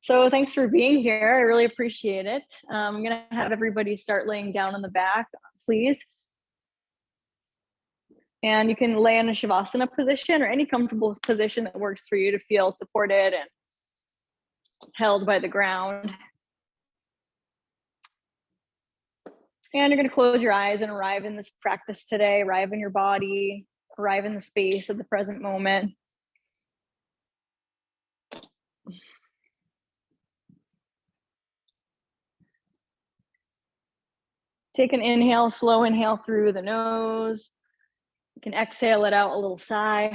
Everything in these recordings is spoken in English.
So thanks for being here. I really appreciate it. I'm gonna have everybody start laying down on the back, please. And you can lay in a Shavasana position or any comfortable position that works for you to feel supported and held by the ground. And you're gonna close your eyes and arrive in this practice today, arrive in your body, arrive in the space of the present moment. Take an inhale, slow inhale through the nose. You can exhale it out, a little sigh.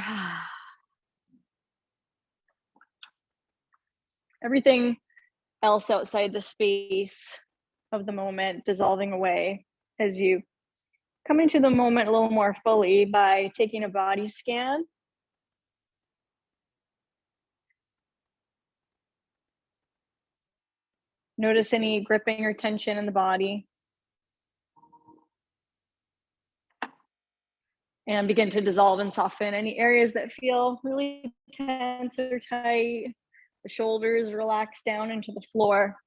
Everything else outside the space of the moment dissolving away as you come into the moment a little more fully by taking a body scan. Notice any gripping or tension in the body. And begin to dissolve and soften any areas that feel really tense or tight. The shoulders relax down into the floor.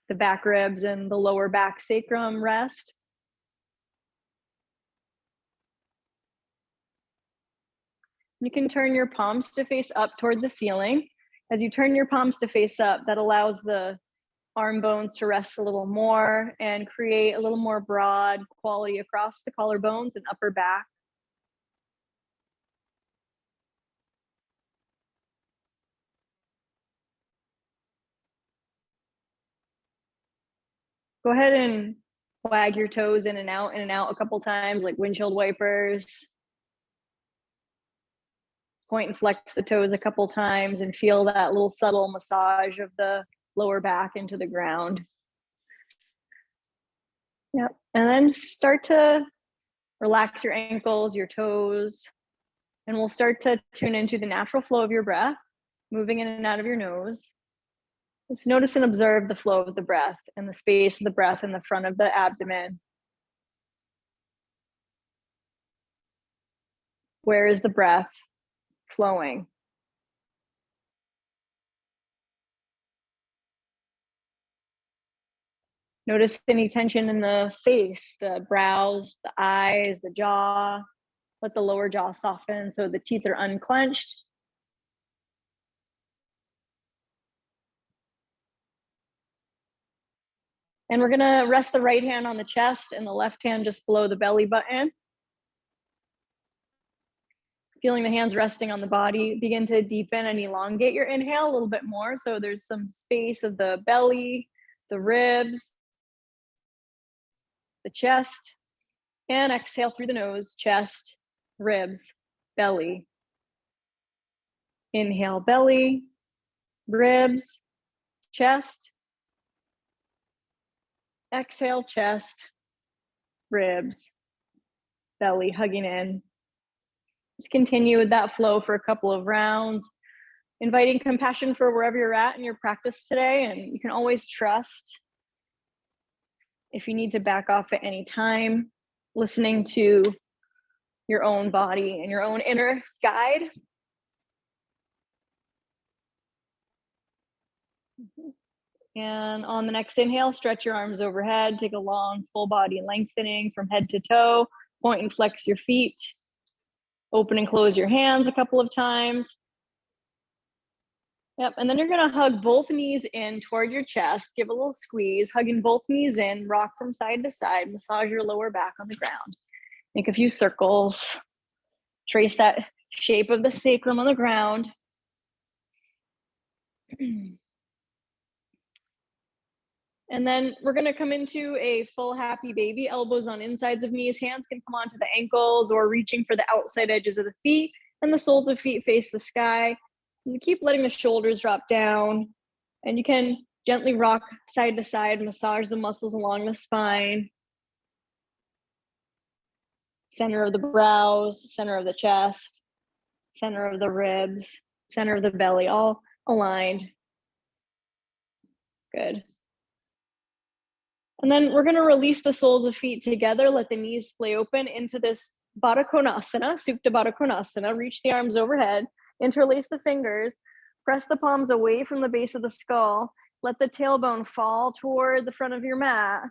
The back ribs and the lower back sacrum rest. You can turn your palms to face up toward the ceiling. As you turn your palms to face up, that allows the arm bones to rest a little more and create a little more broad quality across the collarbones and upper back. Go ahead and wag your toes in and out a couple times, like windshield wipers. Point and flex the toes a couple times and feel that little subtle massage of the lower back into the ground. Yep, and then start to relax your ankles, your toes, and we'll start to tune into the natural flow of your breath, moving in and out of your nose. Let's notice and observe the flow of the breath and the space of the breath in the front of the abdomen. Where is the breath flowing? Notice any tension in the face, the brows, the eyes, the jaw. Let the lower jaw soften so the teeth are unclenched. And we're gonna rest the right hand on the chest and the left hand just below the belly button. Feeling the hands resting on the body, begin to deepen and elongate your inhale a little bit more. So there's some space of the belly, the ribs, the chest, and exhale through the nose, chest, ribs, belly. Inhale, belly, ribs, chest. Exhale, chest, ribs, belly hugging in. Just continue with that flow for a couple of rounds, inviting compassion for wherever you're at in your practice today. And you can always trust if you need to back off at any time, listening to your own body and your own inner guide. And on the next inhale, stretch your arms overhead, take a long full body lengthening from head to toe, point and flex your feet, open and close your hands a couple of times. Yep, and then you're gonna hug both knees in toward your chest, give a little squeeze, hugging both knees in, rock from side to side, massage your lower back on the ground. Make a few circles, trace that shape of the sacrum on the ground. And then we're gonna come into a full happy baby, elbows on insides of knees, hands can come onto the ankles or reaching for the outside edges of the feet, and the soles of feet face the sky. And you keep letting the shoulders drop down, and you can gently rock side to side, massage the muscles along the spine. Center of the brows, center of the chest, center of the ribs, center of the belly, all aligned. Good. And then we're gonna release the soles of feet together, let the knees splay open into this Bakasana, Suktavada Kunasana. Reach the arms overhead Interlace the fingers, press the palms away from the base of the skull, let the tailbone fall toward the front of your mat.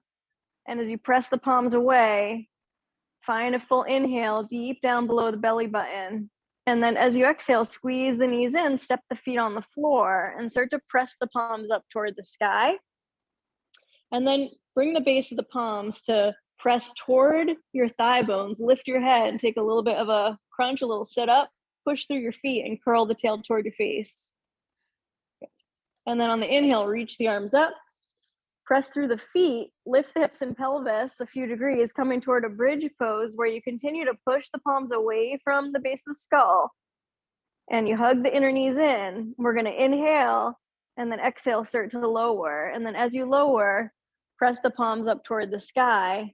And as you press the palms away, find a full inhale deep down below the belly button. And then as you exhale, squeeze the knees in, step the feet on the floor, and start to press the palms up toward the sky. And then bring the base of the palms to press toward your thigh bones, lift your head, and take a little bit of a crunch, a little sit up, push through your feet, and curl the tail toward your face. And then on the inhale, reach the arms up, press through the feet, lift the hips and pelvis a few degrees, coming toward a bridge pose where you continue to push the palms away from the base of the skull. And you hug the inner knees in. We're going to inhale and then exhale, start to lower. And then as you lower, press the palms up toward the sky.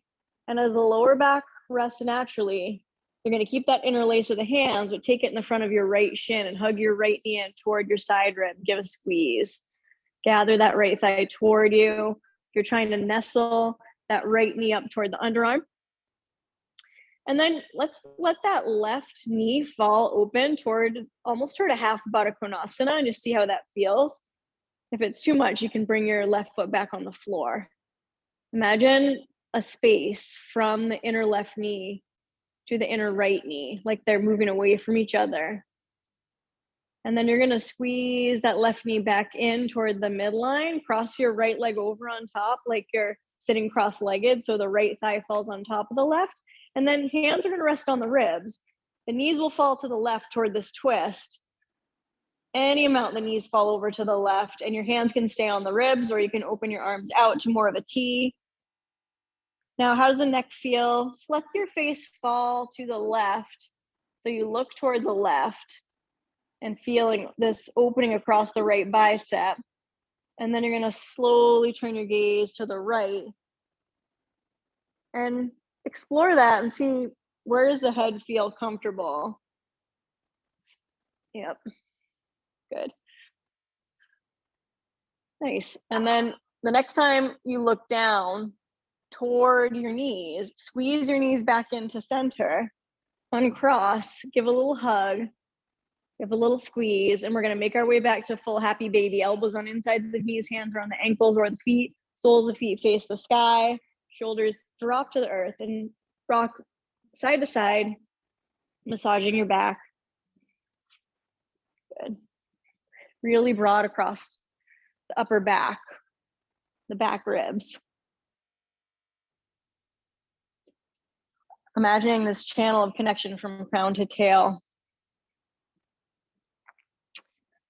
And as the lower back rests naturally, you're going to keep that interlace of the hands, but take it in the front of your right shin and hug your right knee in toward your side rib. Give a squeeze. Gather that right thigh toward you. You're trying to nestle that right knee up toward the underarm. And then let's let that left knee fall open almost toward a half Baddha Konasana, and just see how that feels. If it's too much, you can bring your left foot back on the floor. Imagine a space from the inner left knee to the inner right knee, like they're moving away from each other. And then you're going to squeeze that left knee back in toward the midline, cross your right leg over on top like you're sitting cross-legged, so the right thigh falls on top of the left. And then hands are going to rest on the ribs. The knees will fall to the left toward this twist. Any amount the knees fall over to the left, and your hands can stay on the ribs, or you can open your arms out to more of a T. Now, how does the neck feel? Just let your face fall to the left. So you look toward the left and feeling this opening across the right bicep. And then you're going to slowly turn your gaze to the right and explore that and see, where does the head feel comfortable? Yep. Good. Nice. And then the next time you look down toward your knees, squeeze your knees back into center, uncross, give a little hug, give a little squeeze, and we're going to make our way back to full happy baby. Elbows on insides of the knees, hands are on the ankles or the feet, soles of feet face the sky, shoulders drop to the earth, and rock side to side, massaging your back. Good. Really broad across the upper back, the back ribs. Imagining this channel of connection from crown to tail.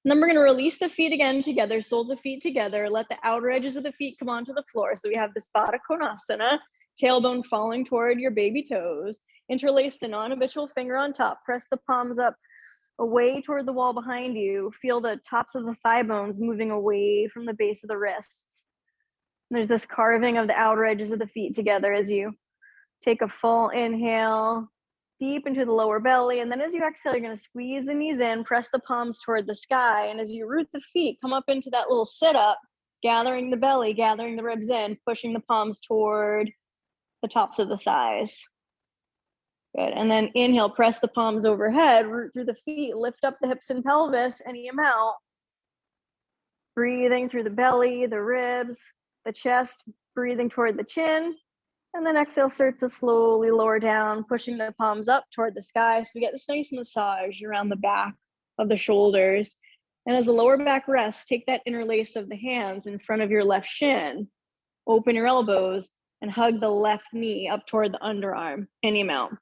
And then we're going to release the feet again together, soles of feet together. Let the outer edges of the feet come onto the floor. So we have this Baddha Konasana, tailbone falling toward your baby toes. Interlace the non-habitual finger on top. Press the palms up away toward the wall behind you. Feel the tops of the thigh bones moving away from the base of the wrists. And there's this carving of the outer edges of the feet together as you take a full inhale deep into the lower belly. And then as you exhale, you're going to squeeze the knees in, press the palms toward the sky. And as you root the feet, come up into that little sit up, gathering the belly, gathering the ribs in, pushing the palms toward the tops of the thighs. Good. And then inhale, press the palms overhead, root through the feet, lift up the hips and pelvis any amount. Breathing through the belly, the ribs, the chest, breathing toward the chin. And then exhale, start to slowly lower down, pushing the palms up toward the sky. So we get this nice massage around the back of the shoulders. And as the lower back rests, take that interlace of the hands in front of your left shin. Open your elbows and hug the left knee up toward the underarm, any amount.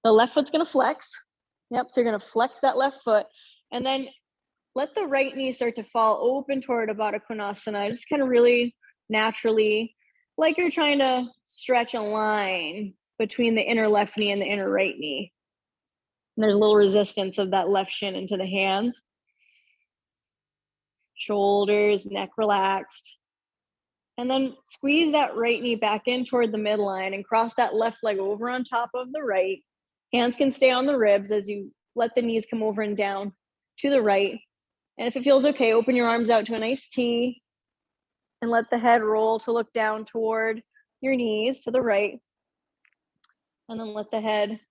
The left foot's going to flex. Yep, so you're going to flex that left foot. And then let the right knee start to fall open toward a Baddha Konasana. Just kind of really naturally, like you're trying to stretch a line between the inner left knee and the inner right knee. And there's a little resistance of that left shin into the hands. Shoulders, neck relaxed. And then squeeze that right knee back in toward the midline and cross that left leg over on top of the right. Hands can stay on the ribs as you let the knees come over and down to the right. And if it feels okay, open your arms out to a nice T. And let the head roll to look down toward your knees to the right. And then let the head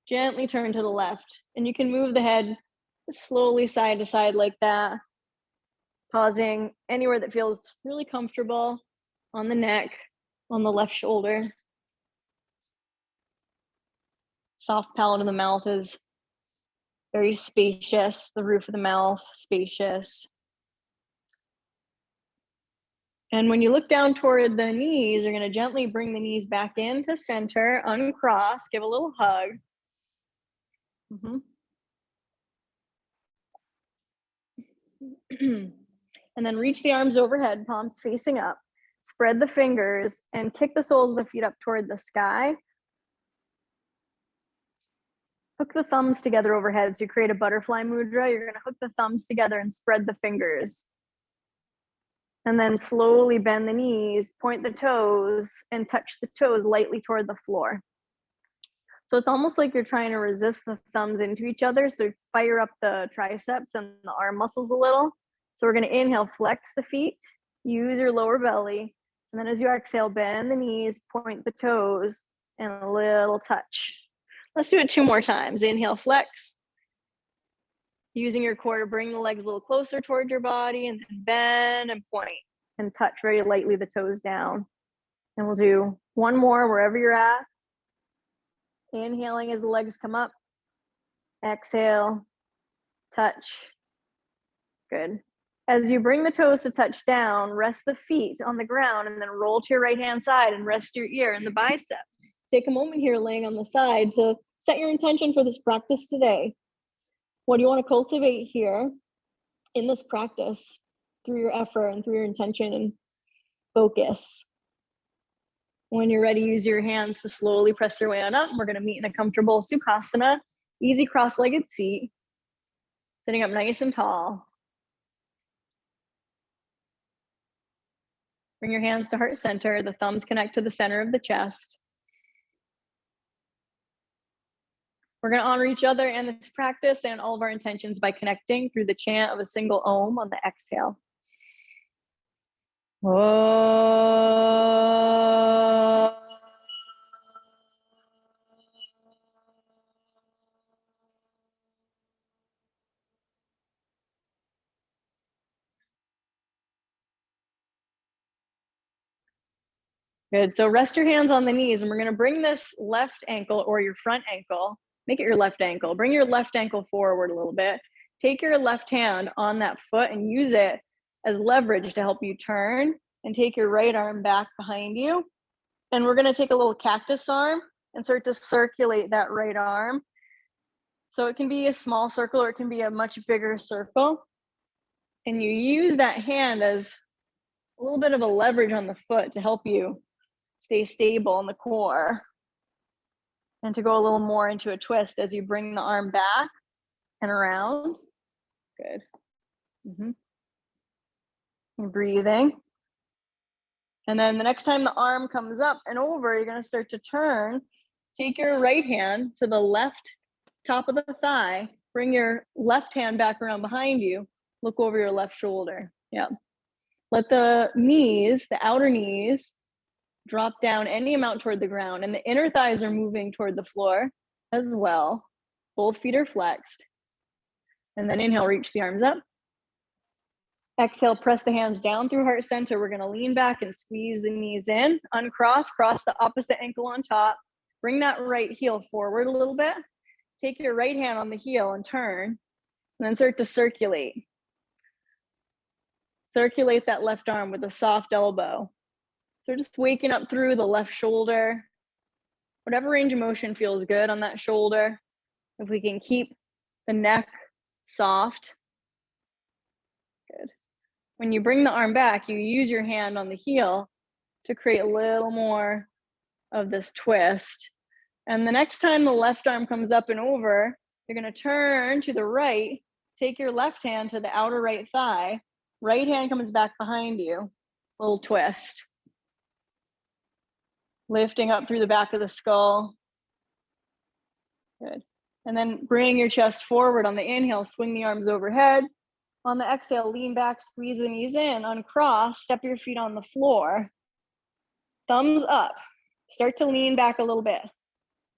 Gently turn to the left, and you can move the head slowly side to side like that, pausing anywhere that feels really comfortable, on the neck, on the left shoulder. Soft palate of the mouth is very spacious, the roof of the mouth, spacious. And when you look down toward the knees, you're gonna gently bring the knees back into center, uncross, give a little hug. And then reach the arms overhead, palms facing up. Spread the fingers and kick the soles of the feet up toward the sky. Hook the thumbs together overhead so you create a butterfly mudra. You're gonna hook the thumbs together and spread the fingers. And then slowly bend the knees, point the toes, and touch the toes lightly toward the floor. So it's almost like you're trying to resist the thumbs into each other. So fire up the triceps and the arm muscles a little. So we're gonna inhale, flex the feet, use your lower belly. And then as you exhale, bend the knees, point the toes, and a little touch. Let's do it 2 more times. Inhale, flex. Using your core to bring the legs a little closer toward your body, and then bend and point and touch very lightly the toes down. And we'll do 1 more wherever you're at. Inhaling as the legs come up. Exhale, touch. Good. As you bring the toes to touch down, rest the feet on the ground and then roll to your right hand side and rest your ear in the bicep. Take a moment here laying on the side to set your intention for this practice today. What do you want to cultivate here in this practice through your effort and through your intention and focus? When you're ready, use your hands to slowly press your way on up. We're going to meet in a comfortable Sukhasana, easy cross-legged seat, sitting up nice and tall. Bring your hands to heart center. The thumbs connect to the center of the chest. We're going to honor each other and this practice and all of our intentions by connecting through the chant of a single Om on the exhale. Om. Good. So rest your hands on the knees, and we're going to bring this left ankle or your front ankle. Make it your left ankle. Bring your left ankle forward a little bit. Take your left hand on that foot and use it as leverage to help you turn, and take your right arm back behind you. And we're going to take a little cactus arm and start to circulate that right arm. So it can be a small circle or it can be a much bigger circle. And you use that hand as a little bit of a leverage on the foot to help you stay stable in the core. And to go a little more into a twist as you bring the arm back and around. Good. And breathing. And then the next time the arm comes up and over, you're going to start to turn. Take your right hand to the left top of the thigh. Bring your left hand back around behind you. Look over your left shoulder. Yeah. Let the knees, the outer knees, drop down any amount toward the ground, and the inner thighs are moving toward the floor as well. Both feet are flexed. And then inhale, reach the arms up. Exhale, press the hands down through heart center. We're going to lean back and squeeze the knees in. Uncross, cross the opposite ankle on top. Bring that right heel forward a little bit. Take your right hand on the heel and turn, and then start to circulate. Circulate that left arm with a soft elbow. So just waking up through the left shoulder. Whatever range of motion feels good on that shoulder. If we can keep the neck soft. Good. When you bring the arm back, you use your hand on the heel to create a little more of this twist. And the next time the left arm comes up and over, you're going to turn to the right, take your left hand to the outer right thigh, right hand comes back behind you, little twist. Lifting up through the back of the skull. Good. And then bring your chest forward on the inhale, swing the arms overhead. On the exhale, lean back, squeeze the knees in, uncross, step your feet on the floor. Thumbs up. Start to lean back a little bit.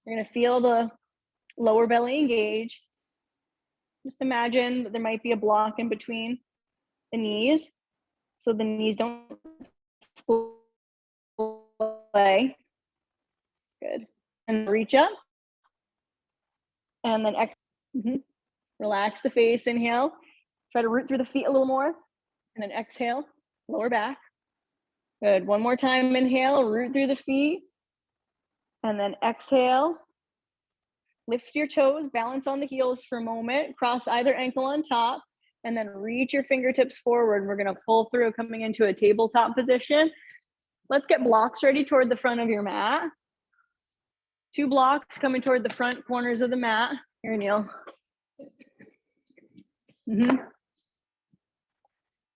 You're going to feel the Lower belly engage. Just imagine that there might be a block in between the knees, so the knees don't splay. Good. And reach up. And then exhale. Relax the face, inhale. Try to root through the feet a little more. And then exhale, lower back. Good. One more time, inhale, root through the feet. And then exhale. Lift your toes, balance on the heels for a moment, cross either ankle on top, and then reach your fingertips forward. We're gonna pull through, coming into a tabletop position. Let's get blocks ready toward the front of your mat. 2 blocks coming toward the front corners of the mat. Here, Neil.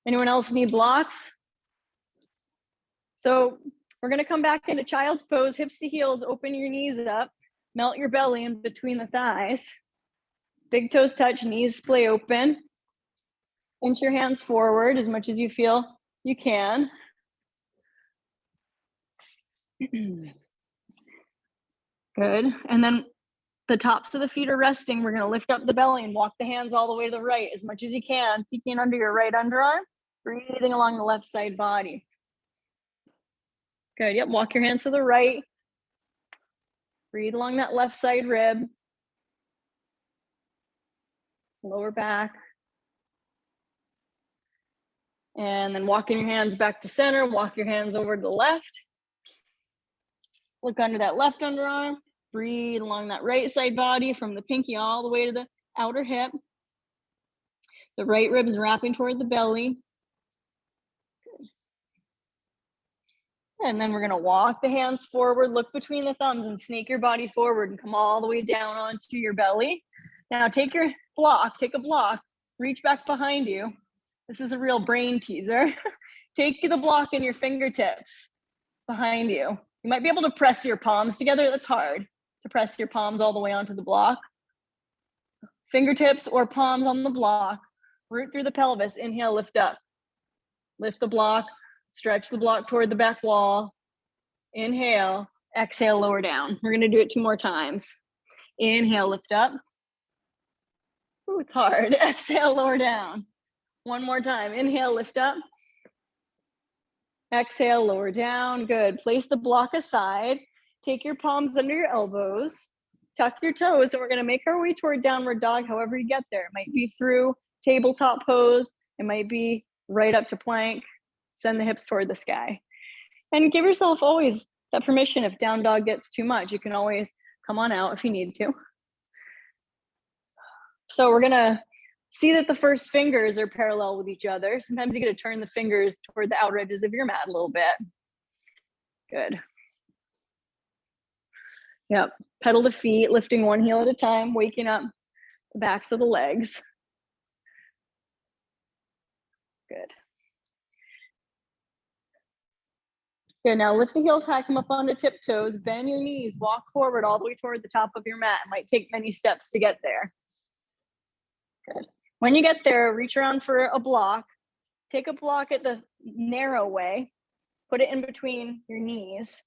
Anyone else need blocks? So we're gonna come back into child's pose, hips to heels, open your knees up, melt your belly in between the thighs. Big toes touch, knees splay open. Inch your hands forward as much as you feel you can. Good. And then the tops of the feet are resting. We're going to lift up the belly and walk the hands all the way to the right as much as you can, peeking under your right underarm, breathing along the left side body. Good. Yep. Walk your hands to the right. Breathe along that left side rib. Lower back. And then walking your hands back to center. Walk your hands over to the left. Look under that left underarm. Breathe along that right side body from the pinky all the way to the outer hip. The right rib is wrapping toward the belly. And then we're going to walk the hands forward, look between the thumbs and snake your body forward and come all the way down onto your belly. Now take your block, take a block, reach back behind you. This is a real brain teaser. Take the block in your fingertips behind you. You might be able to press your palms together. That's hard to press your palms all the way onto the block. Fingertips or palms on the block. Root through the pelvis. Inhale, lift up. Lift the block. Stretch the block toward the back wall. Inhale, exhale, lower down. We're gonna do it 2 more times. Inhale, lift up. Ooh, it's hard. Exhale, lower down. 1 more time. Inhale, lift up. Exhale, lower down. Good. Place the block aside. Take your palms under your elbows. Tuck your toes, and we're gonna make our way toward downward dog however you get there. It might be through tabletop pose. It might be right up to plank. Send the hips toward the sky. And give yourself always that permission. If down dog gets too much, you can always come on out if you need to. So we're gonna see that the first fingers are parallel with each other. Sometimes you get to turn the fingers toward the outer edges of your mat a little bit. Good. Yep. Pedal the feet, lifting 1 heel at a time, waking up the backs of the legs. Good. Good, now lift the heels high, come up onto tiptoes, bend your knees, walk forward all the way toward the top of your mat. It might take many steps to get there. Good. When you get there, reach around for a block. Take a block at the narrow way, put it in between your knees.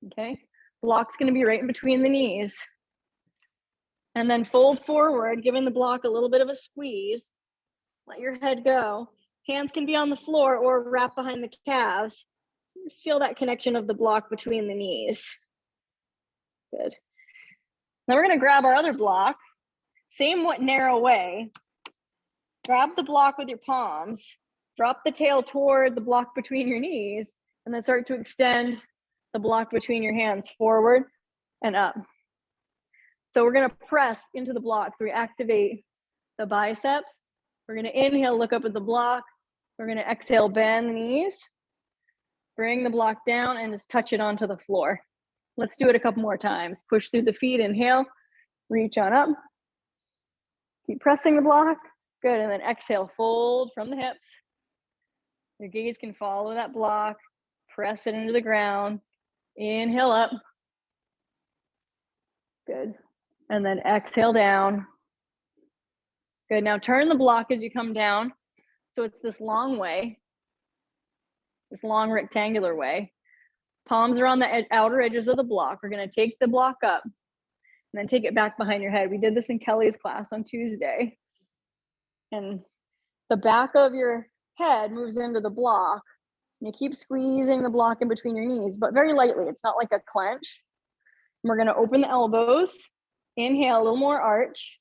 Okay, block's gonna be right in between the knees. And then fold forward, giving the block a little bit of a squeeze. Let your head go. Hands can be on the floor or wrap behind the calves. Just feel that connection of the block between the knees. Good. Now we're gonna grab our other block. Same narrow way. Grab the block with your palms. Drop the tail toward the block between your knees, and then start to extend the block between your hands forward and up. So we're gonna press into the block. So we activate the biceps. We're gonna inhale, look up at the block. We're gonna exhale, bend the knees. Bring the block down and just touch it onto the floor. Let's do it a couple more times. Push through the feet, inhale, reach on up. Keep pressing the block. Good, and then exhale, fold from the hips. Your gaze can follow that block. Press it into the ground. Inhale up. Good, and then exhale down. Good, now turn the block as you come down. So it's this long way, this long rectangular way. Palms are on the outer edges of the block. We're gonna take the block up, And then take it back behind your head. We did this in Kelly's class on Tuesday. And the back of your head moves into the block. And you keep squeezing the block in between your knees, but very lightly. It's not like a clench. And we're gonna open the elbows. Inhale, a little more arch.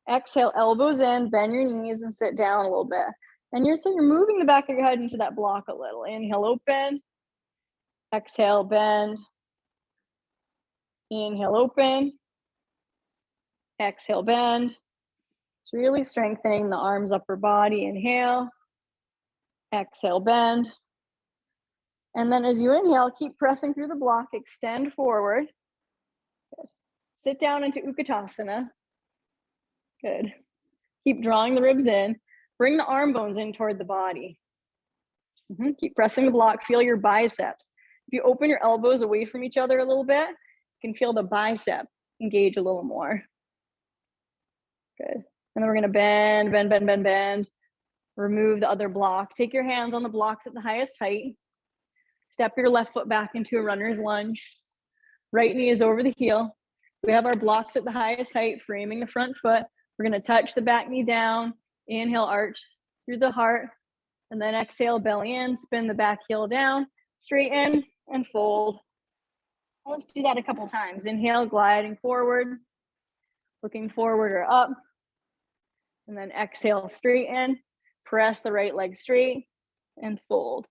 Exhale, elbows in, bend your knees and sit down a little bit. And you're moving the back of your head into that block a little. Inhale, open. Exhale, bend. Inhale, open. Exhale, bend. It's really strengthening the arms, upper body. Inhale. Exhale, bend. And then as you inhale, keep pressing through the block, extend forward. Good. Sit down into Utkatasana. Good. Keep drawing the ribs in. Bring the arm bones in toward the body. Keep pressing the block, feel your biceps. If you open your elbows away from each other a little bit, you can feel the bicep engage a little more. Good. And then we're gonna bend, bend, bend, bend, bend. Remove the other block. Take your hands on the blocks at the highest height. Step your left foot back into a runner's lunge. Right knee is over the heel. We have our blocks at the highest height, framing the front foot. We're gonna touch the back knee down. Inhale, arch through the heart. And then exhale, belly in, spin the back heel down, straighten and fold. Let's do that a couple times. Inhale, gliding forward, looking forward or up. And then exhale, straighten, press the right leg straight and fold.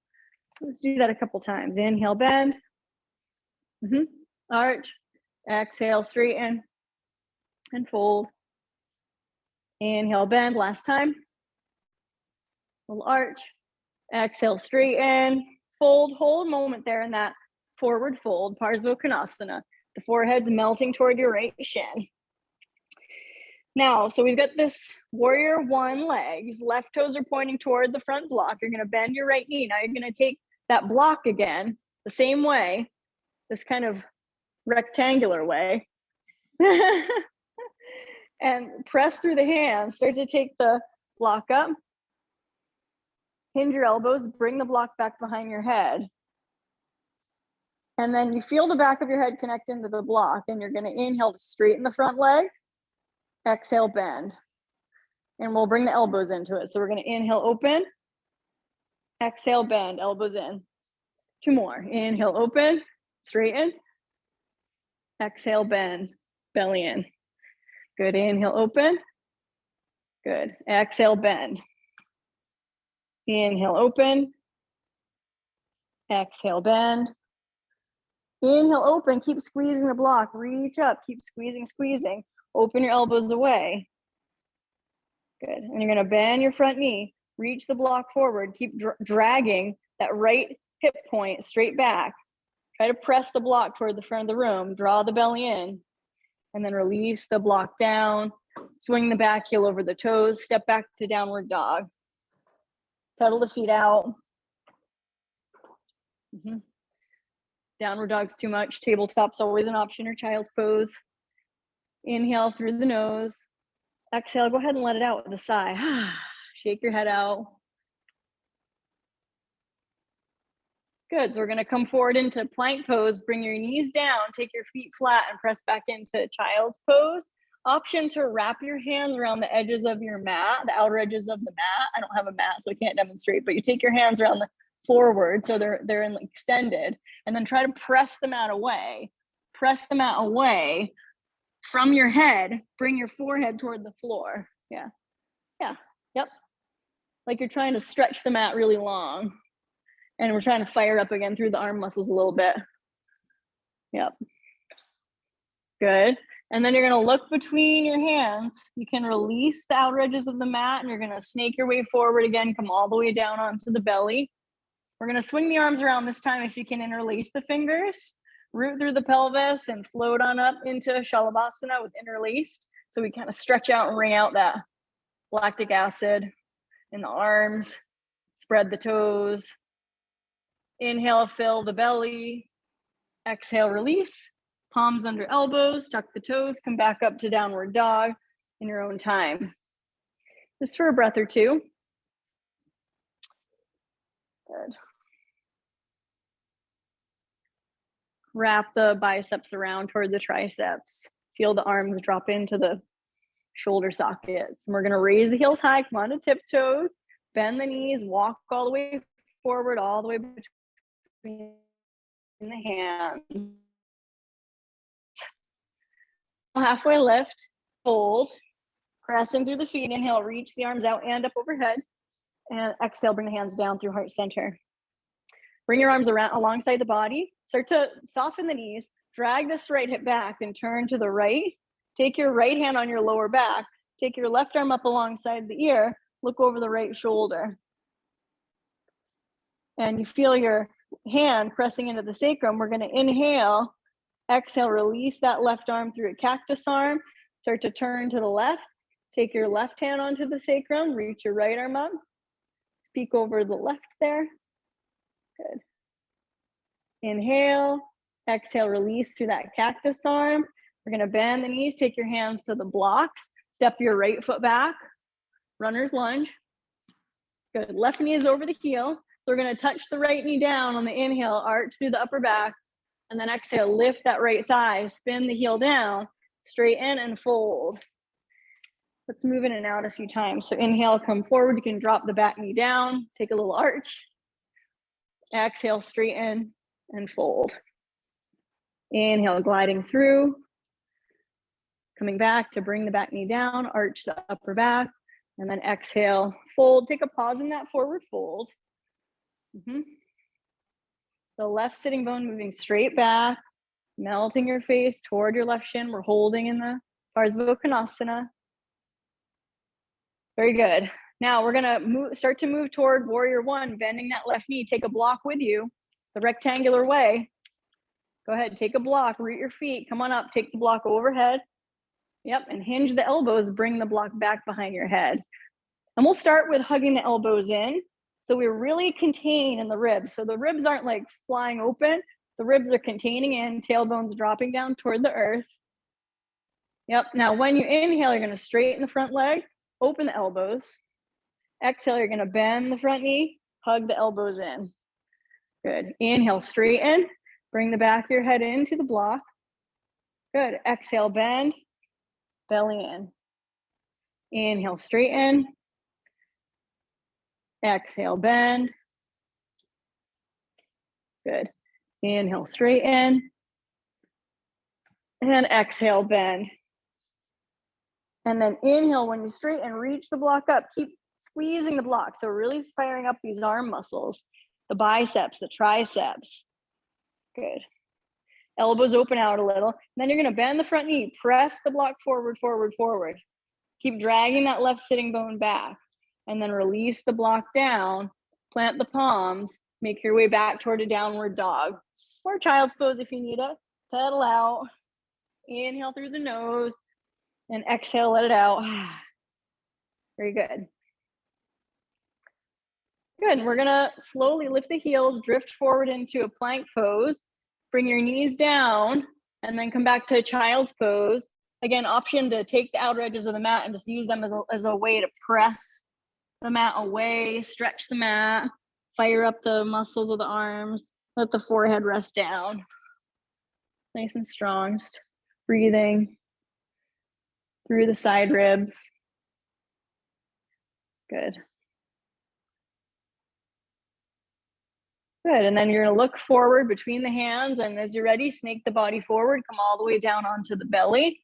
Let's do that a couple times. Inhale, bend. Arch. Exhale, straighten and fold. Inhale, bend. Last time. Little arch. Exhale, straighten. Fold. Hold a moment there in that forward fold. Suktavada Kunasana. The forehead's melting toward your right shin. Now, so we've got this warrior one legs. Left toes are pointing toward the front block. You're going to bend your right knee. Now you're going to take that block again, the same way, this kind of rectangular way. And press through the hands. Start to take the block up. Hinge your elbows. Bring the block back behind your head. And then you feel the back of your head connect into the block. And you're going to inhale to straighten the front leg. Exhale, bend. And we'll bring the elbows into it. So we're going to inhale, open. Exhale, bend, elbows in. Two more. Inhale, open, straighten. Exhale, bend, belly in. Good. Inhale, open. Good. Exhale, bend. Inhale, open. Exhale, bend. Inhale, open. Keep squeezing the block. Reach up. Keep squeezing, squeezing. Open your elbows away. Good. And you're going to bend your front knee. Reach the block forward. Keep dragging that right hip point straight back. Try to press the block toward the front of the room. Draw the belly in. And then release the block down. Swing the back heel over the toes. Step back to downward dog. Pedal the feet out. Downward dog's too much. Tabletop's always an option, or child's pose. Inhale through the nose. Exhale, go ahead and let it out with a sigh. Shake your head out. Good, so we're gonna come forward into plank pose. Bring your knees down, take your feet flat and press back into child's pose. Option to wrap your hands around the edges of your mat, the outer edges of the mat. I don't have a mat, so I can't demonstrate, but you take your hands around the forward, so they're extended, and then try to press the mat away. Press the mat away from your head. Bring your forehead toward the floor. Yeah, yep. Like you're trying to stretch the mat really long. And we're trying to fire up again through the arm muscles a little bit. Yep. Good. And then you're going to look between your hands. You can release the outer edges of the mat, and you're going to snake your way forward again, come all the way down onto the belly. We're going to swing the arms around this time. If you can interlace the fingers, root through the pelvis and float on up into Shalabhasana with interlaced. So we kind of stretch out and wring out that lactic acid in the arms. Spread the toes. Inhale, fill the belly. Exhale, release. Palms under elbows, tuck the toes, come back up to downward dog in your own time. Just for a breath or two. Good. Wrap the biceps around toward the triceps. Feel the arms drop into the shoulder sockets. And we're gonna raise the heels high, come on to tiptoes, bend the knees, walk all the way forward, all the way between the hands. Halfway lift, hold, pressing through the feet. Inhale, reach the arms out and up overhead. And exhale, bring the hands down through heart center. Bring your arms around alongside the body. Start to soften the knees. Drag this right hip back and turn to the right. Take your right hand on your lower back. Take your left arm up alongside the ear. Look over the right shoulder. And you feel your hand pressing into the sacrum. We're going to inhale. Exhale, release that left arm through a cactus arm. Start to turn to the left. Take your left hand onto the sacrum. Reach your right arm up. Peek over the left there. Good. Inhale, exhale, release through that cactus arm. We're gonna bend the knees, take your hands to the blocks, step your right foot back, runner's lunge. Good, left knee is over the heel. So we're gonna touch the right knee down on the inhale, arch through the upper back, and then exhale, lift that right thigh, spin the heel down, straighten and fold. Let's move in and out a few times. So inhale, come forward. You can drop the back knee down, take a little arch. Exhale, straighten and fold. Inhale, gliding through. Coming back to bring the back knee down, arch the upper back, and then exhale, fold. Take a pause in that forward fold. The left sitting bone moving straight back, melting your face toward your left shin. We're holding in the Suktavada Kunasana. Very good. Now we're gonna start to move toward warrior one, bending that left knee. Take a block with you, the rectangular way. Go ahead, take a block, root your feet, come on up, take the block overhead. Yep, and hinge the elbows, bring the block back behind your head. And we'll start with hugging the elbows in. So we're really contained in the ribs. So the ribs aren't like flying open. The ribs are containing in, tailbones dropping down toward the earth. Yep, now when you inhale, you're gonna straighten the front leg, open the elbows. Exhale, you're gonna bend the front knee, hug the elbows in. Good, inhale, straighten, bring the back of your head into the block. Good, exhale, bend, belly in. Inhale, straighten. Exhale, bend. Good, inhale, straighten. And exhale, bend. And then inhale, when you straighten, reach the block up, keep squeezing the block. So really firing up these arm muscles, the biceps, the triceps. Good. Elbows open out a little. And then you're gonna bend the front knee, press the block forward, forward, forward. Keep dragging that left sitting bone back. And then release the block down, plant the palms, make your way back toward a downward dog. Or child's pose if you need it. Pedal out. Inhale through the nose. And exhale, let it out. Very good. Good, we're gonna slowly lift the heels, drift forward into a plank pose. Bring your knees down and then come back to a child's pose. Again, option to take the outer edges of the mat and just use them as a way to press the mat away, stretch the mat, fire up the muscles of the arms, let the forehead rest down. Nice and strong, just breathing through the side ribs. Good. Good, and then you're gonna look forward between the hands, and as you're ready, snake the body forward, come all the way down onto the belly.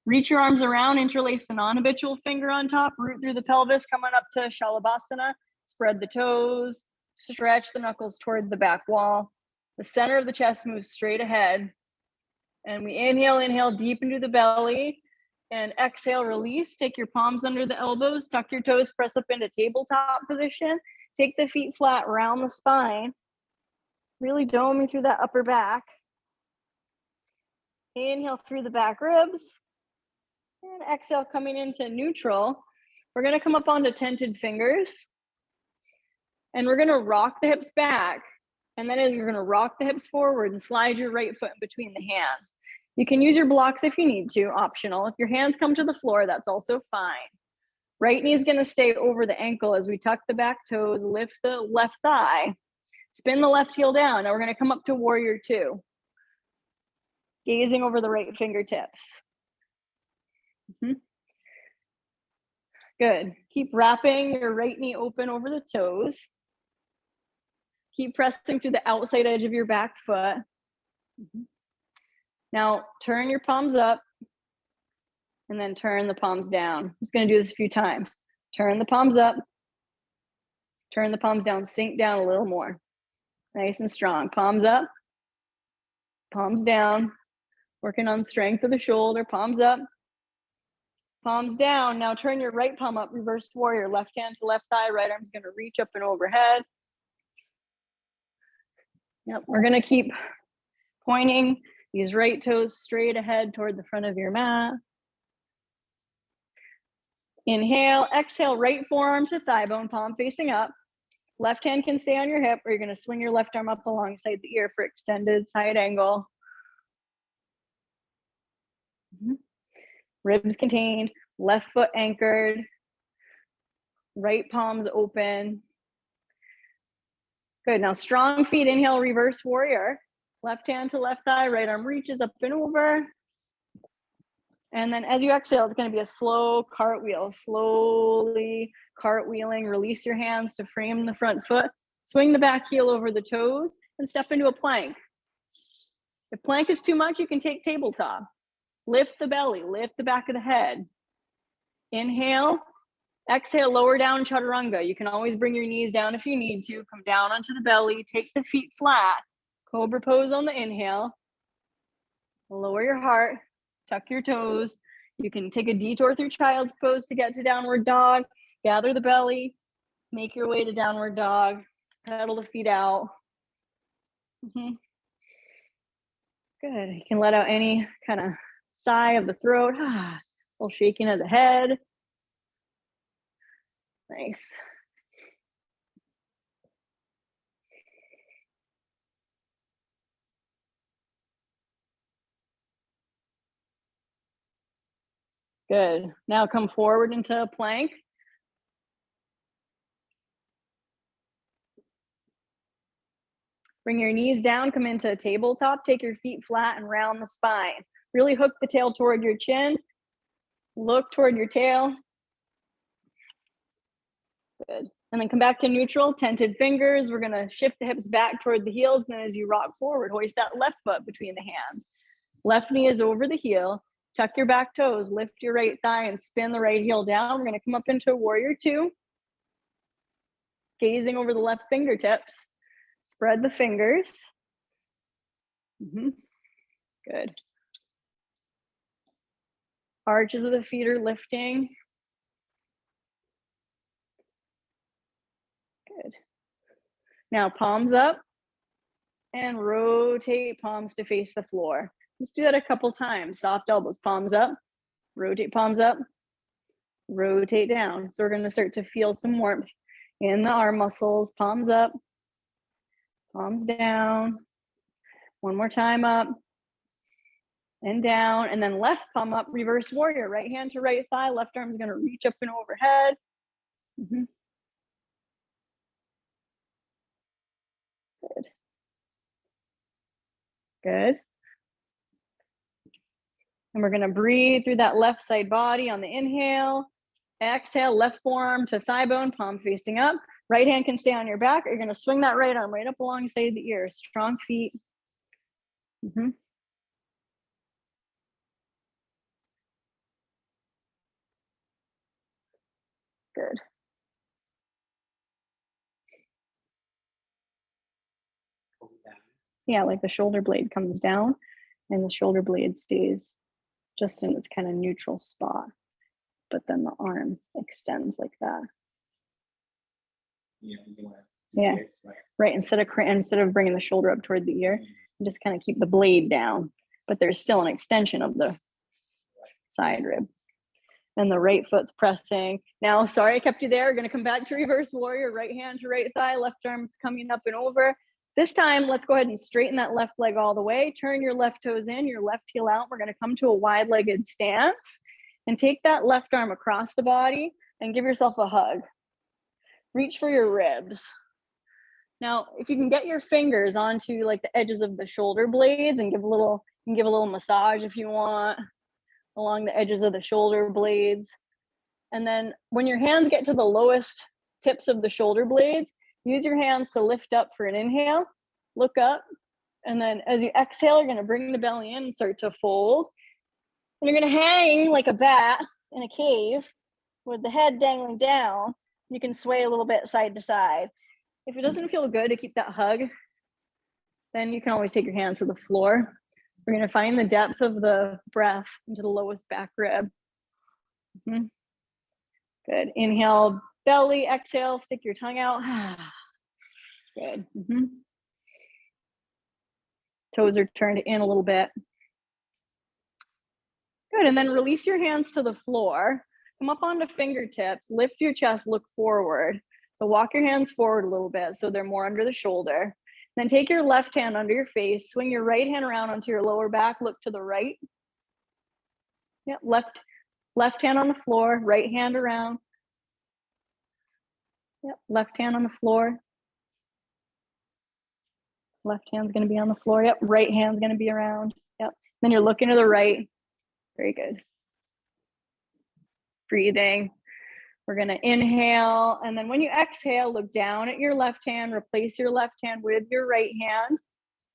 Reach your arms around, interlace the non-habitual finger on top, root through the pelvis, coming up to Shalabhasana, spread the toes, stretch the knuckles toward the back wall. The center of the chest moves straight ahead. And we inhale deep into the belly, and exhale, release. Take your palms under the elbows, tuck your toes, press up into tabletop position. Take the feet flat, round the spine. Really doming through that upper back. Inhale through the back ribs. And exhale, coming into neutral. We're gonna come up onto tented fingers. And we're gonna rock the hips back. And then you're gonna rock the hips forward and slide your right foot in between the hands. You can use your blocks if you need to, optional. If your hands come to the floor, that's also fine. Right knee is gonna stay over the ankle as we tuck the back toes, lift the left thigh, spin the left heel down. Now we're gonna come up to warrior two. Gazing over the right fingertips. Good. Keep wrapping your right knee open over the toes. Keep pressing through the outside edge of your back foot. Now turn your palms up and then turn the palms down. I'm just going to do this a few times. Turn the palms up, turn the palms down, sink down a little more. Nice and strong. Palms up, palms down. Working on strength of the shoulder. Palms up, palms down. Now turn your right palm up, reversed warrior. Left hand to left thigh, right arm's going to reach up and overhead. Yep, we're going to keep pointing these right toes straight ahead toward the front of your mat. Inhale, exhale, right forearm to thigh bone, palm facing up. Left hand can stay on your hip, or you're going to swing your left arm up alongside the ear for extended side angle. Ribs contained, left foot anchored, right palms open. Good, now strong feet, inhale, reverse warrior. Left hand to left thigh, right arm reaches up and over. And then as you exhale, it's going to be a slow cartwheel, slowly cartwheeling. Release your hands to frame the front foot. Swing the back heel over the toes and step into a plank. If plank is too much, you can take tabletop. Lift the belly, lift the back of the head. Inhale, exhale, lower down chaturanga. You can always bring your knees down if you need to. Come down onto the belly, take the feet flat. Cobra pose on the inhale. Lower your heart, tuck your toes. You can take a detour through child's pose to get to downward dog. Gather the belly, make your way to downward dog. Pedal the feet out. Good, you can let out any kind of sigh of the throat, a little shaking of the head. Nice. Good. Now come forward into a plank. Bring your knees down, come into a tabletop, take your feet flat and round the spine. Really hook the tail toward your chin. Look toward your tail. Good. And then come back to neutral, tented fingers. We're gonna shift the hips back toward the heels. And then as you rock forward, hoist that left foot between the hands. Left knee is over the heel. Tuck your back toes, lift your right thigh and spin the right heel down. We're gonna come up into warrior two. Gazing over the left fingertips. Spread the fingers. Good. Arches of the feet are lifting. Good. Now palms up and rotate palms to face the floor. Let's do that a couple times. Soft elbows, palms up, rotate palms up, rotate down. So we're going to start to feel some warmth in the arm muscles. Palms up, palms down. One more time, up and down, and then left palm up, reverse warrior. Right hand to right thigh, left arm is going to reach up and overhead. Good. Good. And we're going to breathe through that left side body on the inhale. Exhale, left forearm to thigh bone, palm facing up. Right hand can stay on your back. You're going to swing that right arm right up alongside the ear. Strong feet. Good. Yeah, like the shoulder blade comes down and the shoulder blade stays just in its kind of neutral spot. But then the arm extends like that. Yeah, right. Instead of bringing the shoulder up toward the ear, you just kind of keep the blade down, but there's still an extension of the side rib. And the right foot's pressing. Now, sorry I kept you there. We're going to come back to reverse warrior. Right hand to right thigh, left arm's coming up and over. This time, let's go ahead and straighten that left leg all the way. Turn your left toes in, your left heel out. We're going to come to a wide-legged stance and take that left arm across the body and give yourself a hug. Reach for your ribs. Now, if you can get your fingers onto like the edges of the shoulder blades and give a little massage if you want along the edges of the shoulder blades. And then when your hands get to the lowest tips of the shoulder blades, use your hands to lift up for an inhale, look up, and then as you exhale, you're gonna bring the belly in and start to fold. And you're gonna hang like a bat in a cave with the head dangling down. You can sway a little bit side to side. If it doesn't feel good to keep that hug, then you can always take your hands to the floor. We're gonna find the depth of the breath into the lowest back rib. Good, inhale, belly, exhale, stick your tongue out. Good. Toes are turned in a little bit. Good, and then release your hands to the floor. Come up onto fingertips, lift your chest, look forward. So walk your hands forward a little bit so they're more under the shoulder. Then take your left hand under your face, swing your right hand around onto your lower back, look to the right. Yep, left hand on the floor, right hand around. Yep, left hand on the floor. Left hand's gonna be on the floor. Yep, right hand's gonna be around. Yep, then you're looking to the right. Very good. Breathing. We're gonna inhale, and then when you exhale, look down at your left hand, replace your left hand with your right hand,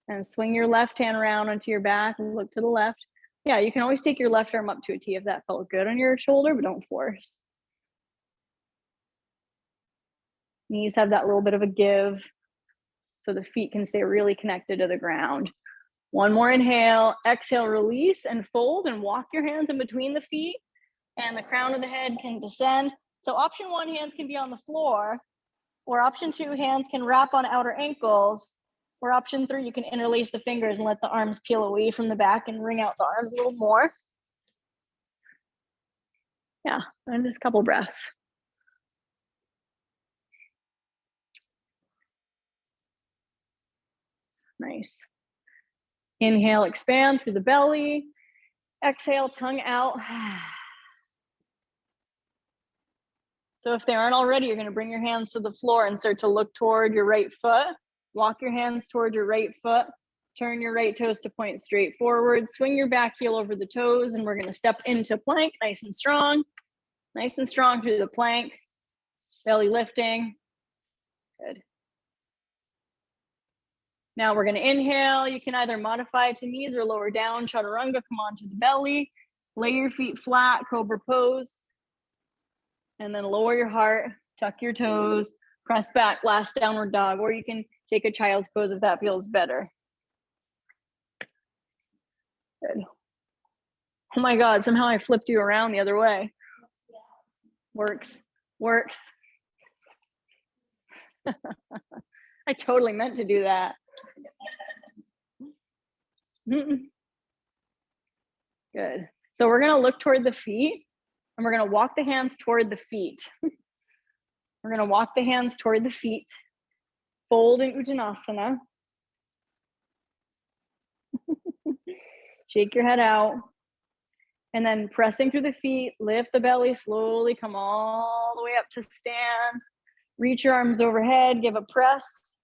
and swing your left hand around onto your back and look to the left. Yeah, you can always take your left arm up to a T if that felt good on your shoulder, but don't force. Knees have that little bit of a give, so the feet can stay really connected to the ground. One more inhale, exhale, release and fold and walk your hands in between the feet, and the crown of the head can descend. So option one, hands can be on the floor, or option two, hands can wrap on outer ankles, or option three, you can interlace the fingers and let the arms peel away from the back and wring out the arms a little more. Yeah, and just a couple breaths. Nice. Inhale, expand through the belly. Exhale, tongue out. So if they aren't already, you're gonna bring your hands to the floor and start to look toward your right foot. Walk your hands toward your right foot. Turn your right toes to point straight forward. Swing your back heel over the toes, and we're gonna step into plank, nice and strong. Nice and strong through the plank. Belly lifting. Good. Now we're gonna inhale. You can either modify to knees or lower down, chaturanga, come onto the belly. Lay your feet flat, cobra pose. And then lower your heart, tuck your toes, press back, last downward dog, or you can take a child's pose if that feels better. Good. Oh my God, somehow I flipped you around the other way. Works. I totally meant to do that. Good. So we're gonna look toward the feet, and we're gonna walk the hands toward the feet. We're gonna walk the hands toward the feet. Fold in Uttanasana. Shake your head out. And then pressing through the feet, lift the belly slowly, come all the way up to stand. Reach your arms overhead, give a press.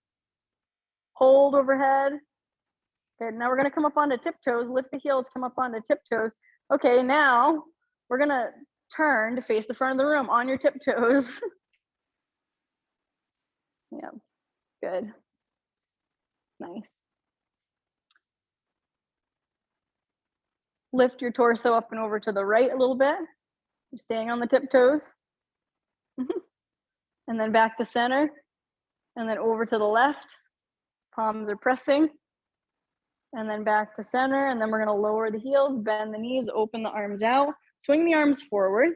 Hold overhead. Good, now we're gonna come up onto tiptoes, lift the heels, come up onto tiptoes. Okay, now we're gonna turn to face the front of the room on your tiptoes. Yeah, good. Nice. Lift your torso up and over to the right a little bit. You're staying on the tiptoes. And then back to center. And then over to the left. Palms are pressing. And then back to center. And then we're gonna lower the heels, bend the knees, open the arms out. Swing the arms forward.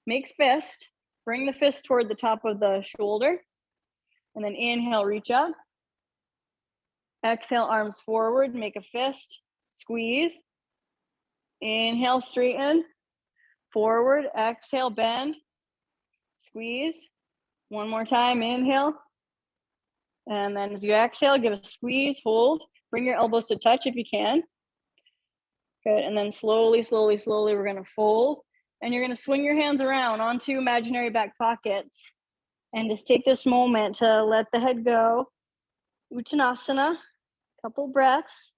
Make fist. Bring the fist toward the top of the shoulder. And then inhale, reach up. Exhale, arms forward, make a fist. Squeeze. Inhale, straighten, forward, exhale, bend, squeeze. One more time, inhale. And then as you exhale, give a squeeze, hold. Bring your elbows to touch if you can. Good, and then slowly, we're gonna fold. And you're gonna swing your hands around onto imaginary back pockets. And just take this moment to let the head go. Uttanasana, couple breaths.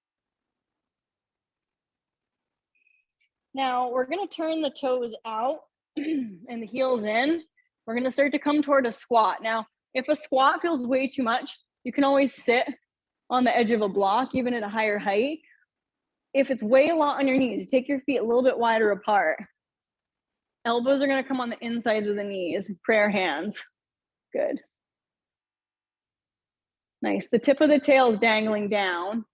Now we're gonna turn the toes out and the heels in. We're gonna start to come toward a squat. Now, if a squat feels way too much, you can always sit on the edge of a block, even at a higher height. If it's way long on your knees, take your feet a little bit wider apart. Elbows are gonna come on the insides of the knees, prayer hands. Good. Nice. The tip of the tail is dangling down.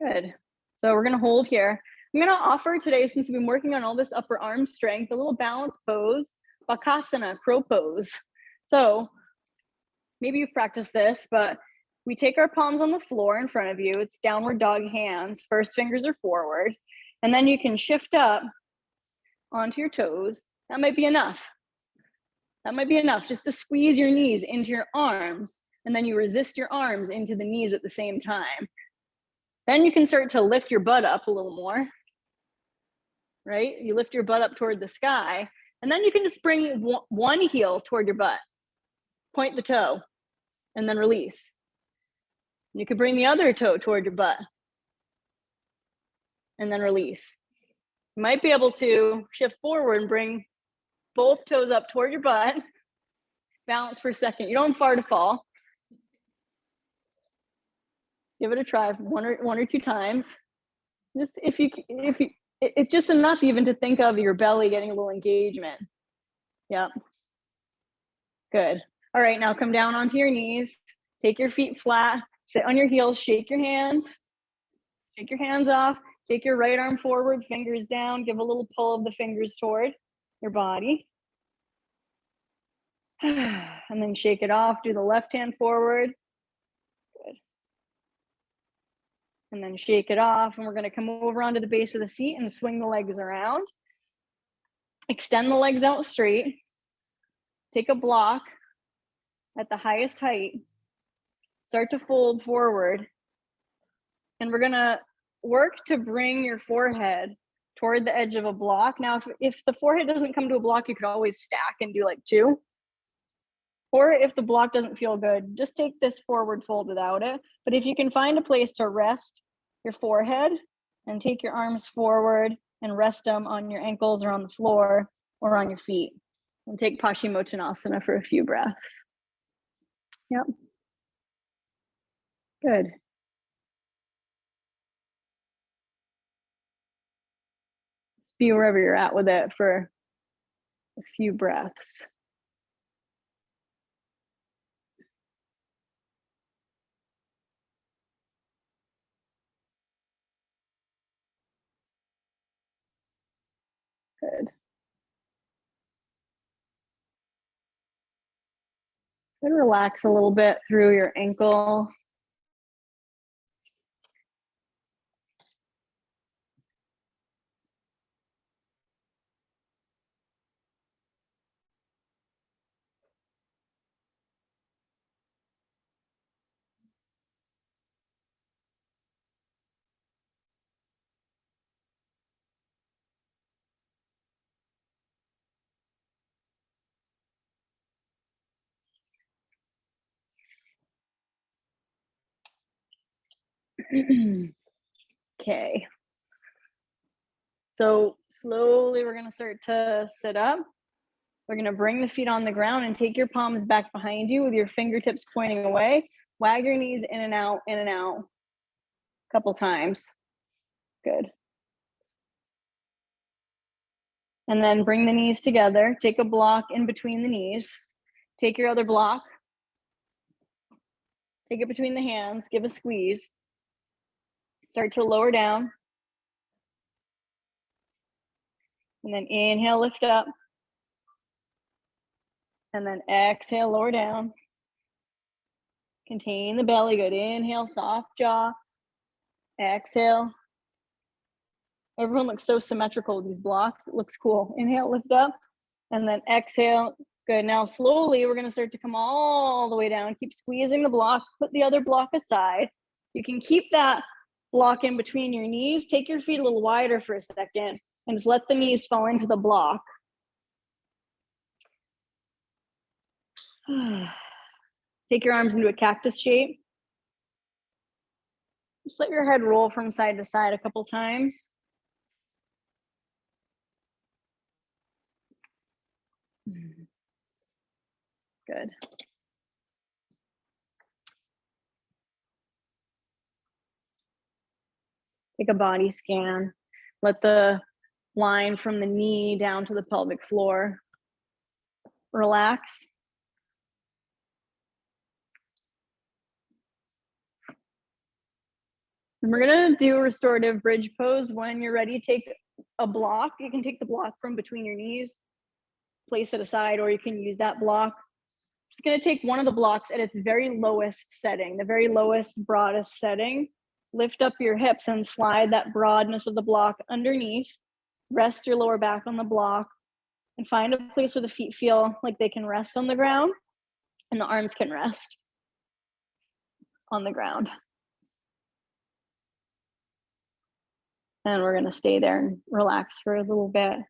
Good. So we're gonna hold here. I'm gonna offer today, since we've been working on all this upper arm strength, a little balance pose, Bakasana, crow pose. So maybe you've practiced this, but we take our palms on the floor in front of you. It's downward dog hands. First fingers are forward. And then you can shift up onto your toes. That might be enough. That might be enough just to squeeze your knees into your arms, and then you resist your arms into the knees at the same time. Then you can start to lift your butt up a little more, right? You lift your butt up toward the sky, and then you can just bring one heel toward your butt, point the toe, and then release. You could bring the other toe toward your butt, and then release. You might be able to shift forward and bring both toes up toward your butt. Balance for a second. You don't far to fall. Give it a try one or two times. Just if you, it's just enough even to think of your belly getting a little engagement. Yep. Good. All right, now come down onto your knees. Take your feet flat. Sit on your heels. Shake your hands. Shake your hands off. Take your right arm forward, fingers down. Give a little pull of the fingers toward your body. And then shake it off. Do the left hand forward. Good. And then shake it off. And we're going to come over onto the base of the seat and swing the legs around. Extend the legs out straight. Take a block at the highest height. Start to fold forward. And we're going to work to bring your forehead toward the edge of a block. Now, if the forehead doesn't come to a block, you could always stack and do like two. Or if the block doesn't feel good, just take this forward fold without it. But if you can find a place to rest your forehead and take your arms forward and rest them on your ankles or on the floor or on your feet. And take Paschimottanasana for a few breaths. Yep. Good. Just be wherever you're at with it for a few breaths. Good. And relax a little bit through your ankle. Okay. So slowly we're going to start to sit up. We're going to bring the feet on the ground and take your palms back behind you with your fingertips pointing away. Wag your knees in and out, a couple times. Good. And then bring the knees together. Take a block in between the knees. Take your other block. Take it between the hands. Give a squeeze. Start to lower down. And then inhale, lift up. And then exhale, lower down. Contain the belly. Good. Inhale, soft jaw. Exhale. Everyone looks so symmetrical with these blocks. It looks cool. Inhale, lift up. And then exhale. Good. Now slowly we're going to start to come all the way down. Keep squeezing the block. Put the other block aside. You can keep that block in between your knees. Take your feet a little wider for a second and just let the knees fall into the block. Take your arms into a cactus shape. Just let your head roll from side to side a couple times. Good. Take a body scan. Let the line from the knee down to the pelvic floor relax. And we're gonna do a restorative bridge pose. When you're ready, take a block. You can take the block from between your knees, place it aside, or you can use that block. Just gonna take one of the blocks at its very lowest setting, the very lowest, broadest setting. Lift up your hips and slide that broadness of the block underneath. Rest your lower back on the block and find a place where the feet feel like they can rest on the ground and the arms can rest on the ground. And we're gonna stay there and relax for a little bit.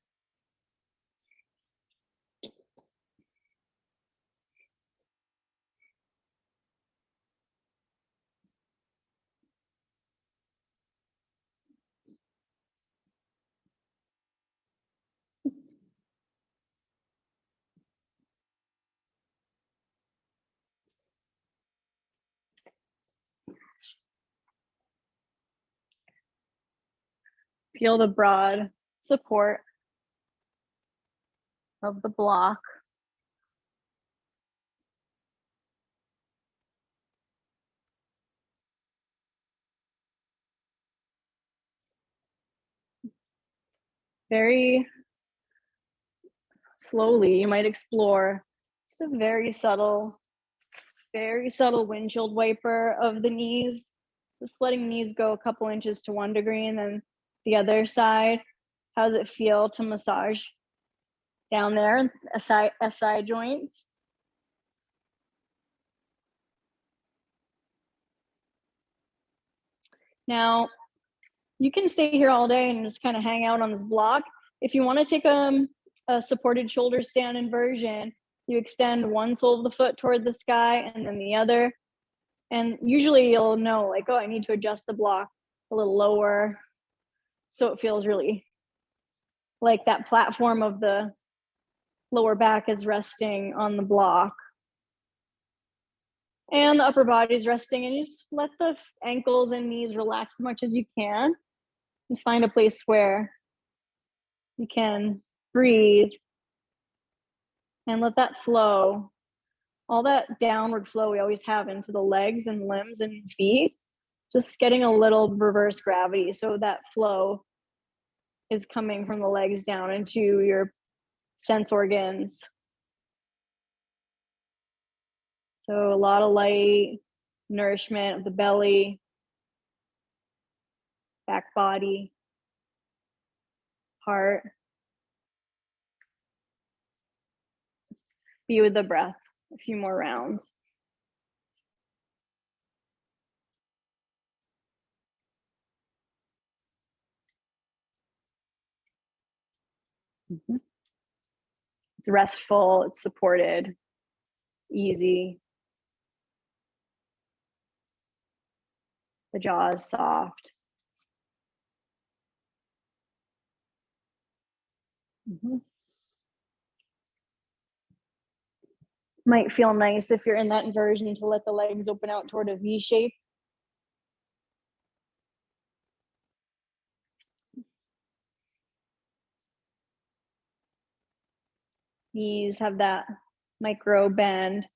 Feel the broad support of the block. Very slowly, you might explore just a very subtle windshield wiper of the knees. Just letting knees go a couple inches to 1 degree and then the other side. How does it feel to massage down there, SI joints? Now, you can stay here all day and just kind of hang out on this block. If you want to take a supported shoulder stand inversion, you extend one sole of the foot toward the sky and then the other. And usually you'll know, like, oh, I need to adjust the block a little lower so it feels really like that platform of the lower back is resting on the block. And the upper body is resting, and you just let the ankles and knees relax as much as you can and find a place where you can breathe and let that flow, all that downward flow we always have into the legs and limbs and feet, just getting a little reverse gravity. So that flow is coming from the legs down into your sense organs. So a lot of light nourishment of the belly, back body, heart. Be with the breath a few more rounds. It's restful, it's supported, easy. The jaw is soft. Might feel nice if you're in that inversion to let the legs open out toward a V shape. Knees have that micro bend.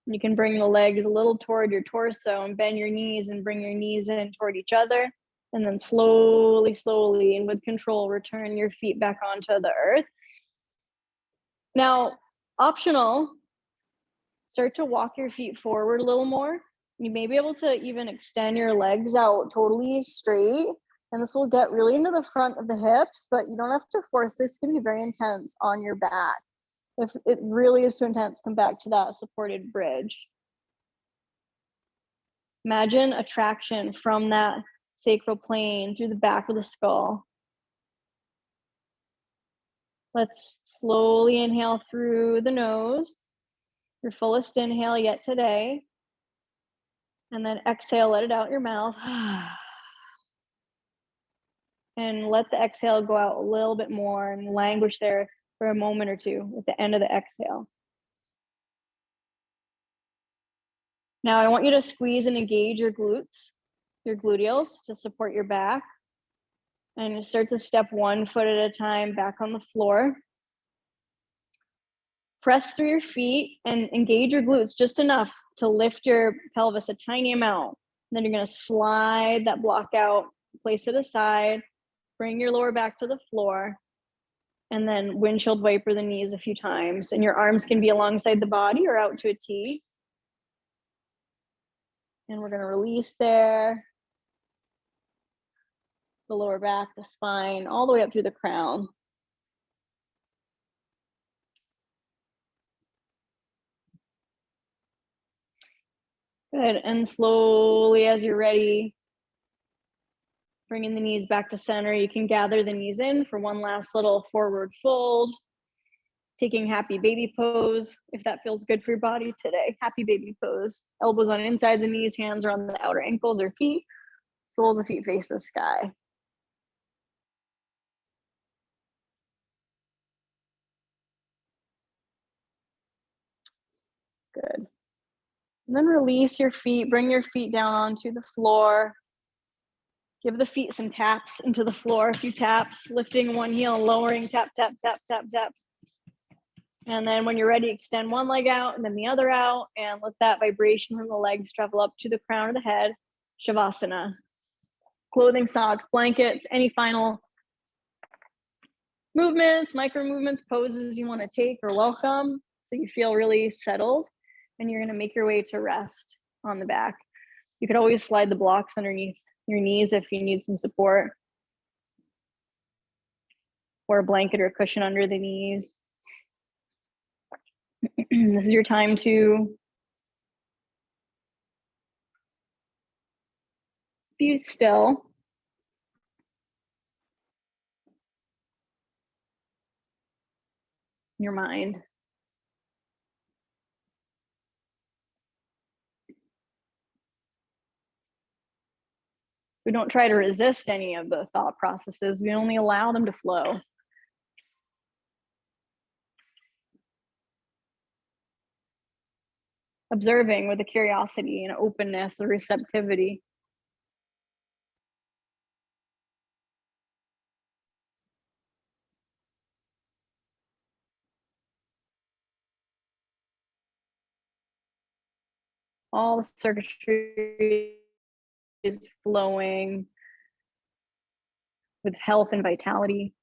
You can bring the legs a little toward your torso and bend your knees and bring your knees in toward each other. And then slowly, slowly, and with control, return your feet back onto the earth. Now, optional, start to walk your feet forward a little more. You may be able to even extend your legs out totally straight. And this will get really into the front of the hips, but you don't have to force this. It's going to be very intense on your back. If it really is too intense, come back to that supported bridge. Imagine a traction from that sacral plane through the back of the skull. Let's slowly inhale through the nose, your fullest inhale yet today. And then exhale, let it out your mouth. And let the exhale go out a little bit more and languish there for a moment or two at the end of the exhale. Now I want you to squeeze and engage your glutes, your gluteals to support your back. And start to step 1 foot at a time back on the floor. Press through your feet and engage your glutes just enough to lift your pelvis a tiny amount. And then you're gonna slide that block out, place it aside, bring your lower back to the floor, and then windshield wiper the knees a few times. And your arms can be alongside the body or out to a T. And we're gonna release there. The lower back, the spine, all the way up through the crown. Good, and slowly as you're ready, bringing the knees back to center. You can gather the knees in for one last little forward fold. Taking happy baby pose, if that feels good for your body today. Happy baby pose. Elbows on insides of knees, hands are on the outer ankles or feet. Soles of feet face the sky. Good. And then release your feet, bring your feet down onto the floor. Give the feet some taps into the floor, a few taps, lifting one heel and lowering, tap, tap, tap, tap, tap. And then when you're ready, extend one leg out and then the other out, and let that vibration from the legs travel up to the crown of the head, Shavasana. Clothing, socks, blankets, any final movements, micro movements, poses you want to take or welcome, so you feel really settled, and you're going to make your way to rest on the back. You could always slide the blocks underneath your knees if you need some support, or a blanket or a cushion under the knees. This is your time to be still. Your mind. We don't try to resist any of the thought processes. We only allow them to flow. Observing with a curiosity and openness, a receptivity. All the circuitry is flowing with health and vitality.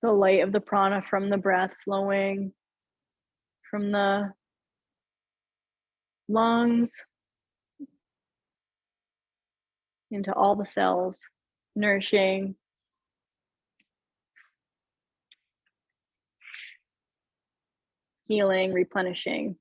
The light of the prana from the breath flowing from the lungs into all the cells, nourishing, healing, replenishing.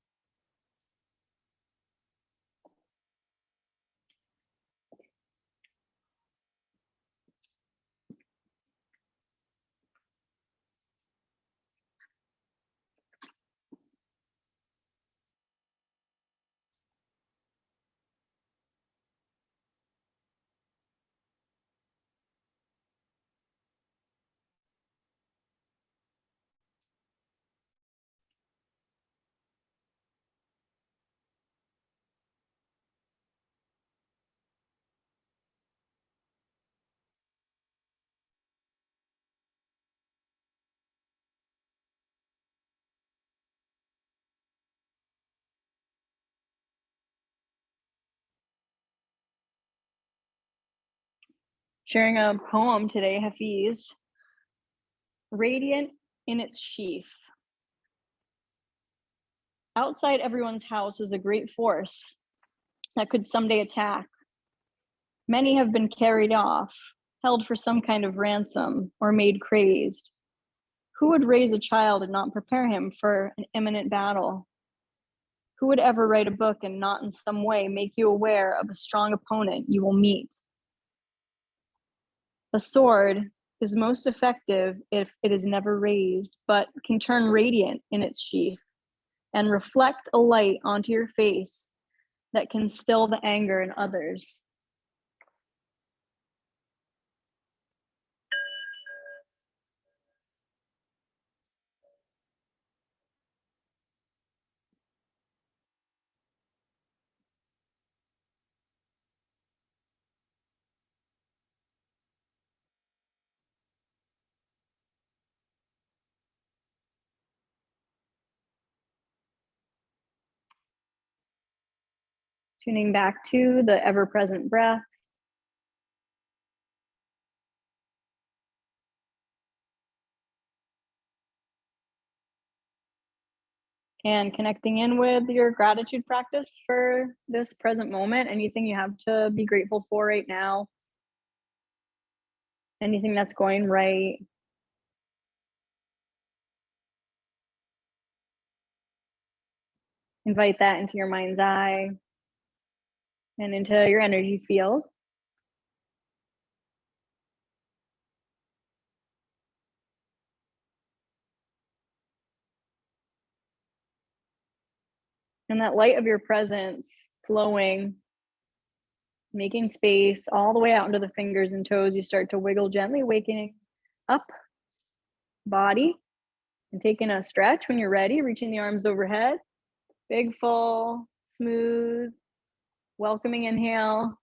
Sharing a poem today, Hafiz. Radiant in its sheath. Outside everyone's house is a great force that could someday attack. Many have been carried off, held for some kind of ransom, or made crazed. Who would raise a child and not prepare him for an imminent battle? Who would ever write a book and not in some way make you aware of a strong opponent you will meet? A sword is most effective if it is never raised, but can turn radiant in its sheath and reflect a light onto your face that can still the anger in others. Tuning back to the ever-present breath. And connecting in with your gratitude practice for this present moment, anything you have to be grateful for right now, anything that's going right. Invite that into your mind's eye and into your energy field. And that light of your presence flowing, making space all the way out into the fingers and toes. You start to wiggle gently, waking up body and taking a stretch when you're ready, reaching the arms overhead. Big, full, smooth, welcoming inhale.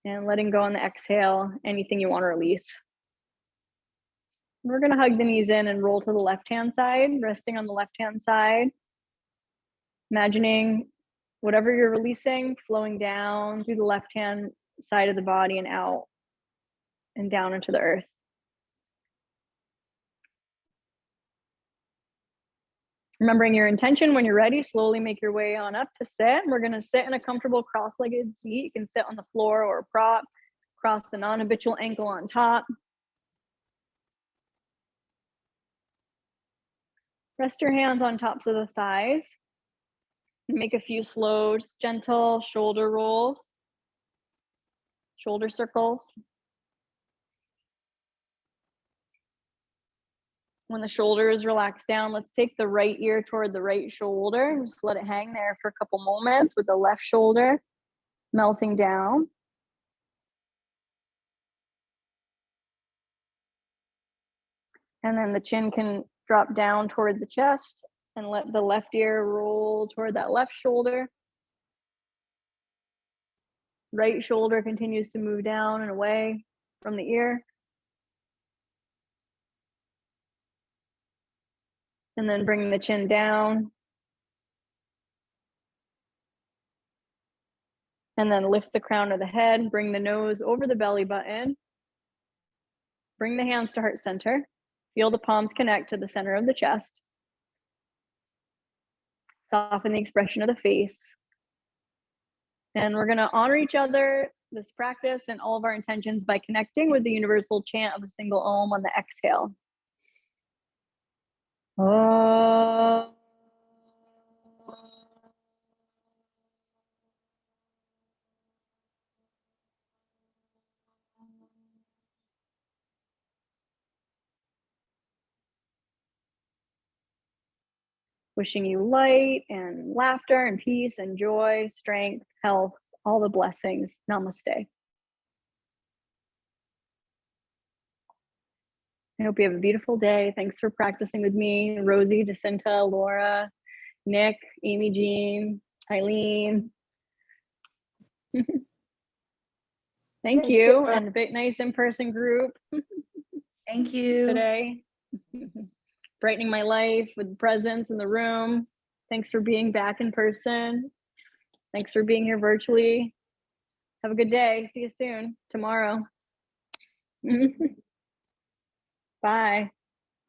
And letting go on the exhale, anything you want to release. We're going to hug the knees in and roll to the left-hand side, resting on the left-hand side. Imagining whatever you're releasing flowing down through the left-hand side of the body and out and down into the earth. Remembering your intention, when you're ready, slowly make your way on up to sit. We're going to sit in a comfortable cross-legged seat. You can sit on the floor or a prop, cross the non-habitual ankle on top. Rest your hands on tops of the thighs. Make a few slow, gentle shoulder rolls, shoulder circles. When the shoulders relax down, let's take the right ear toward the right shoulder. Just let it hang there for a couple moments with the left shoulder melting down. And then the chin can drop down toward the chest and let the left ear roll toward that left shoulder. Right shoulder continues to move down and away from the ear. And then bring the chin down. And then lift the crown of the head, bring the nose over the belly button. Bring the hands to heart center. Feel the palms connect to the center of the chest. Soften the expression of the face. And we're going to honor each other, this practice, and all of our intentions by connecting with the universal chant of a single Om on the exhale. Om. Wishing you light and laughter and peace and joy, strength, health, all the blessings. Namaste. I hope you have a beautiful day. Thanks for practicing with me. Rosie, Jacinta, Laura, Nick, Amy Jean, Eileen. Thank you. Sarah. And a bit nice in-person group. Thank you. Today. Brightening my life with presence in the room. Thanks for being back in person. Thanks for being here virtually. Have a good day. See you soon tomorrow. Bye.